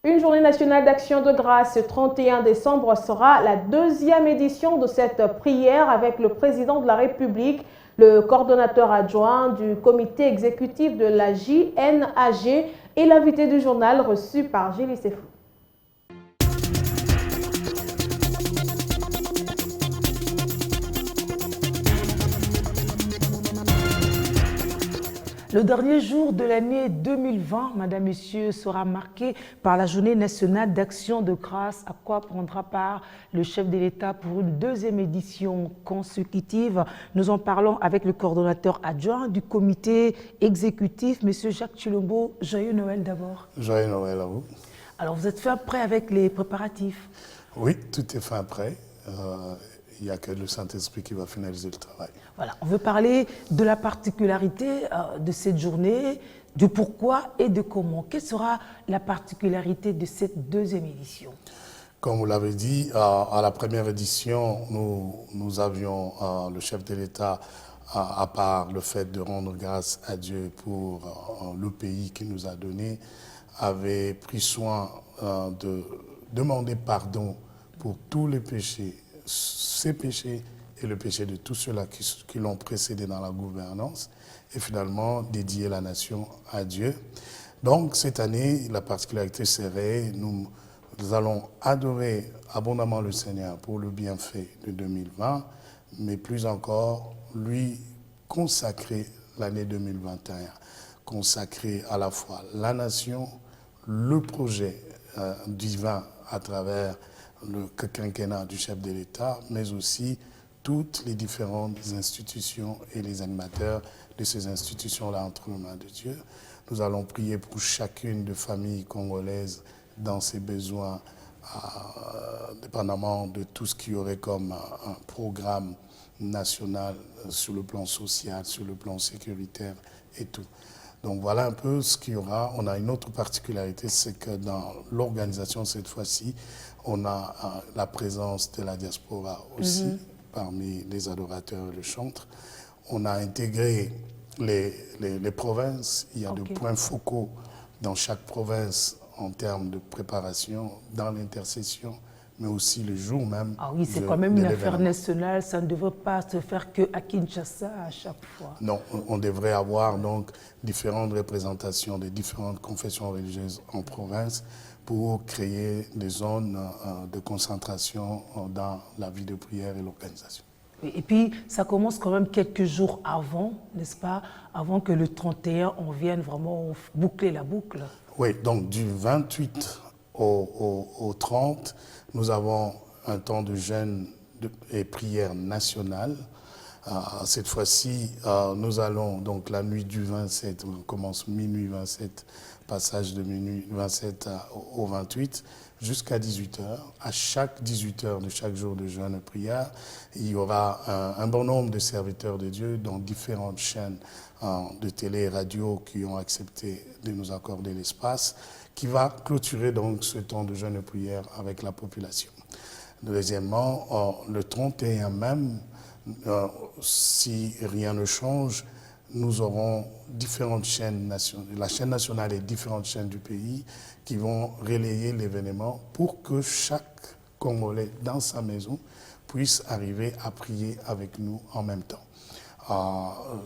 Une journée nationale d'action de grâce ce 31 décembre sera la deuxième édition de cette prière avec le président de la République, le coordonnateur adjoint du comité exécutif de la JNAG et l'invité du journal reçu par Gilles Sefou. Le dernier jour de l'année 2020, Madame, Messieurs, sera marqué par la Journée nationale d'action de grâce, à quoi prendra part le chef de l'État pour une deuxième édition consécutive. Nous en parlons avec le coordonnateur adjoint du comité exécutif, Monsieur Jacques Chilombo. Joyeux Noël d'abord. Joyeux Noël à vous. Alors, vous êtes fin prêt avec les préparatifs? Oui, tout est fin prêt. Il n'y a que le Saint-Esprit qui va finaliser le travail. Voilà, on veut parler de la particularité de cette journée, du pourquoi et de comment. Quelle sera la particularité de cette deuxième édition? Comme vous l'avez dit, à la première édition, nous avions le chef de l'État, à part le fait de rendre grâce à Dieu pour le pays qu'il nous a donné, avait pris soin de demander pardon pour tous les péchés, ses péchés et le péché de tous ceux-là qui l'ont précédé dans la gouvernance, et finalement dédier la nation à Dieu. Donc cette année, la particularité serait, nous allons adorer abondamment le Seigneur pour le bienfait de 2020, mais plus encore, lui consacrer l'année 2021, consacrer à la fois la nation, le projet divin à travers le quinquennat du chef de l'État, mais aussi toutes les différentes institutions et les animateurs de ces institutions-là entre les mains de Dieu. Nous allons prier pour chacune des familles congolaises dans ses besoins, dépendamment de tout ce qu'il y aurait comme un programme national sur le plan social, sur le plan sécuritaire et tout. Donc voilà un peu ce qu'il y aura. On a une autre particularité, c'est que dans l'organisation cette fois-ci, on a la présence de la diaspora aussi, parmi les adorateurs et les chantres. On a intégré les provinces. Il y a des points focaux dans chaque province en termes de préparation, dans l'intercession, mais aussi le jour même. Ah oui, c'est quand même une affaire nationale, ça ne devrait pas se faire qu'à Kinshasa à chaque fois. Non, on devrait avoir donc différentes représentations des différentes confessions religieuses en province pour créer des zones de concentration dans la vie de prière et l'organisation. Et puis, ça commence quand même quelques jours avant, n'est-ce pas? Avant que le 31, on vienne vraiment boucler la boucle. Oui, donc du 28 au 30, nous avons un temps de jeûne et prière nationale. Cette fois-ci, nous allons, donc la nuit du 27, on commence minuit 27, passage de minuit 27 au 28, jusqu'à 18h. À chaque 18h de chaque jour de jeûne et prière, il y aura un bon nombre de serviteurs de Dieu dans différentes chaînes de télé et radio qui ont accepté de nous accorder l'espace, qui va clôturer donc ce temps de jeûne et prière avec la population. Deuxièmement, le 31 même, si rien ne change, nous aurons différentes chaînes nationales, la chaîne nationale et différentes chaînes du pays qui vont relayer l'événement pour que chaque Congolais dans sa maison puisse arriver à prier avec nous en même temps.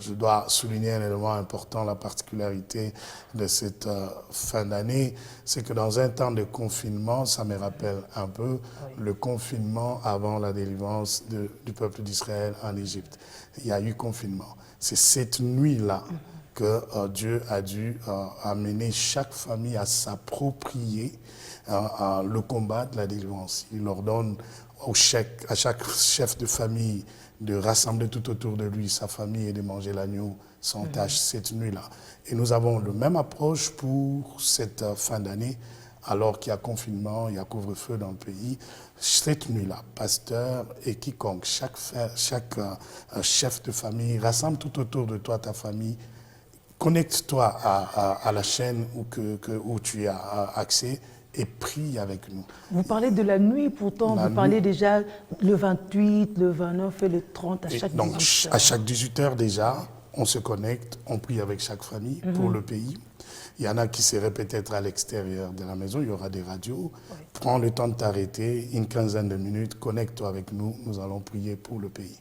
Je dois souligner un élément important, la particularité de cette fin d'année, c'est que dans un temps de confinement, ça me rappelle un peu le confinement avant la délivrance du peuple d'Israël en Égypte. Il y a eu confinement. C'est cette nuit-là que Dieu a dû amener chaque famille à s'approprier le combat de la délivrance. Il ordonne à chaque chef de famille de rassembler tout autour de lui sa famille et de manger l'agneau sans tâche cette nuit-là. Et nous avons le même approche pour cette fin d'année, alors qu'il y a confinement, il y a couvre-feu dans le pays. Cette nuit-là, pasteur et quiconque, chaque chef de famille, rassemble tout autour de toi ta famille, connecte-toi à la chaîne où tu as accès et prie avec nous. Vous parlez de la nuit, pourtant, vous parlez déjà le 28, le 29 et le 30 à chaque 18 donc, heures. à chaque 18 heures déjà, on se connecte, on prie avec chaque famille pour le pays. Il y en a qui seraient peut-être à l'extérieur de la maison, il y aura des radios. Prends le temps de t'arrêter, une quinzaine de minutes, connecte-toi avec nous, nous allons prier pour le pays.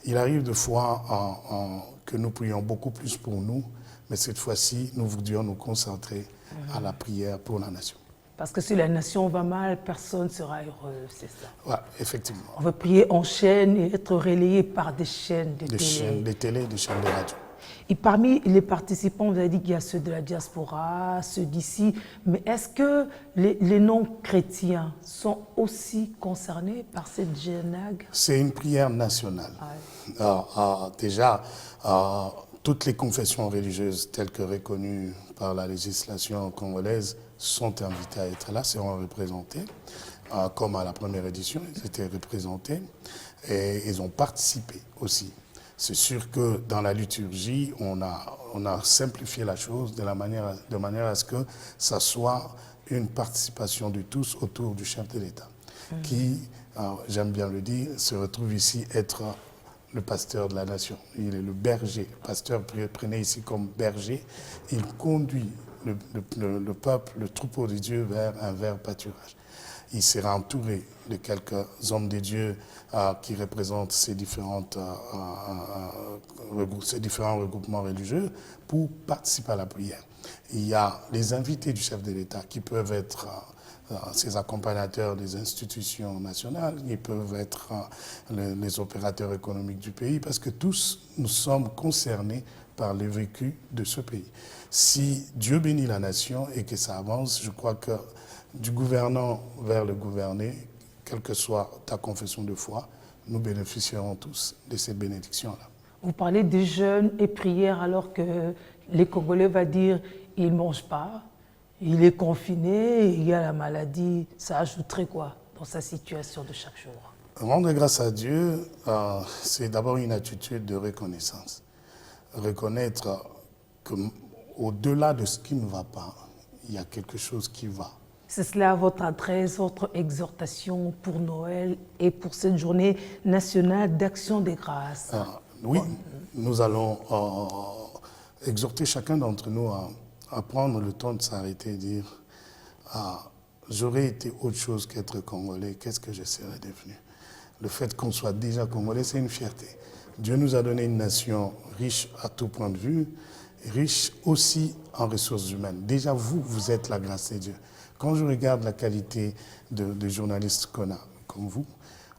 Il arrive de fois que nous prions beaucoup plus pour nous, mais cette fois-ci, nous voudrions nous concentrer à la prière pour la nation. Parce que si la nation va mal, personne ne sera heureux, c'est ça. Oui, effectivement. On veut prier en chaîne et être relayé par des chaînes de télé. Des chaînes de télé, des chaînes de radio. Et parmi les participants, vous avez dit qu'il y a ceux de la diaspora, ceux d'ici, mais est-ce que les non-chrétiens sont aussi concernés par cette GNAG? C'est une prière nationale. Déjà, toutes les confessions religieuses telles que reconnues par la législation congolaise sont invitées à être là, seront représentées, comme à la première édition, ils étaient représentés et ils ont participé aussi. C'est sûr que dans la liturgie, on a simplifié la chose de manière à ce que ça soit une participation de tous autour du chef de l'État, qui, j'aime bien le dire, se retrouve ici être le pasteur de la nation. Il est le berger. Le pasteur, prenez ici comme berger, il conduit le peuple, le troupeau de Dieu vers un vert pâturage. Il sera entouré de quelques hommes de Dieu qui représentent ces différents regroupements religieux pour participer à la prière. Il y a les invités du chef de l'État qui peuvent être ses accompagnateurs des institutions nationales, ils peuvent être les opérateurs économiques du pays, parce que tous nous sommes concernés par le vécu de ce pays. Si Dieu bénit la nation et que ça avance, je crois que du gouvernant vers le gouverné, quelle que soit ta confession de foi, nous bénéficierons tous de cette bénédiction-là. Vous parlez des jeûnes et prières alors que les Congolais vont dire ils ne mangent pas, il est confiné, il y a la maladie. Ça ajouterait quoi dans sa situation de chaque jour? Rendre grâce à Dieu, c'est d'abord une attitude de reconnaissance. Reconnaître qu'au-delà de ce qui ne va pas, il y a quelque chose qui va. C'est cela votre adresse, votre exhortation pour Noël et pour cette journée nationale d'action des grâces? Oui, nous allons exhorter chacun d'entre nous à prendre le temps de s'arrêter et dire j'aurais été autre chose qu'être Congolais, qu'est-ce que je serais devenu? Le fait qu'on soit déjà Congolais, c'est une fierté. Dieu nous a donné une nation riche à tout point de vue, riche aussi en ressources humaines. Déjà, vous êtes la grâce de Dieu. Quand je regarde la qualité de journalistes qu'on a, comme vous,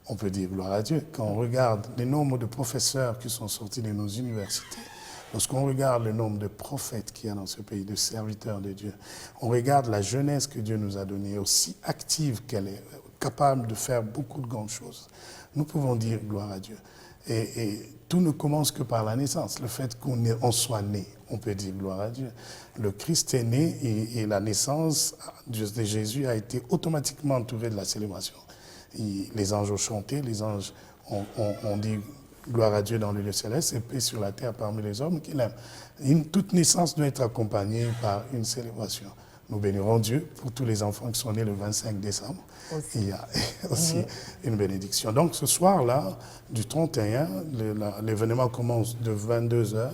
on peut dire gloire à Dieu. Quand on regarde le nombre de professeurs qui sont sortis de nos universités, lorsqu'on regarde le nombre de prophètes qu'il y a dans ce pays, de serviteurs de Dieu, on regarde la jeunesse que Dieu nous a donnée, aussi active qu'elle est, capable de faire beaucoup de grandes choses, nous pouvons dire gloire à Dieu. Et tout ne commence que par la naissance. Le fait qu'on soit né, on peut dire gloire à Dieu. Le Christ est né et la naissance de Jésus a été automatiquement entourée de la célébration. Les anges ont chanté, les anges ont dit gloire à Dieu dans le lieu céleste et paix sur la terre parmi les hommes qu'il aime. Toute naissance doit être accompagnée par une célébration. Nous bénirons Dieu pour tous les enfants qui sont nés le 25 décembre. Il y a aussi une bénédiction. Donc ce soir-là, du 31, l'événement commence de 22h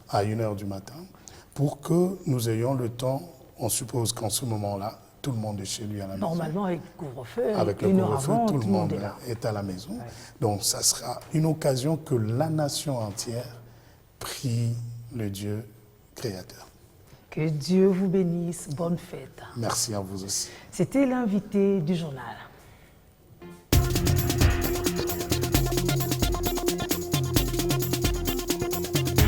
à 1h du matin pour que nous ayons le temps. On suppose qu'en ce moment-là, tout le monde est chez lui à la maison. Normalement, avec le couvre-feu, avec le couvre-feu, tout le monde est à la maison. Ouais. Donc ça sera une occasion que la nation entière prie le Dieu créateur. Que Dieu vous bénisse. Bonne fête. Merci à vous aussi. C'était l'invité du journal.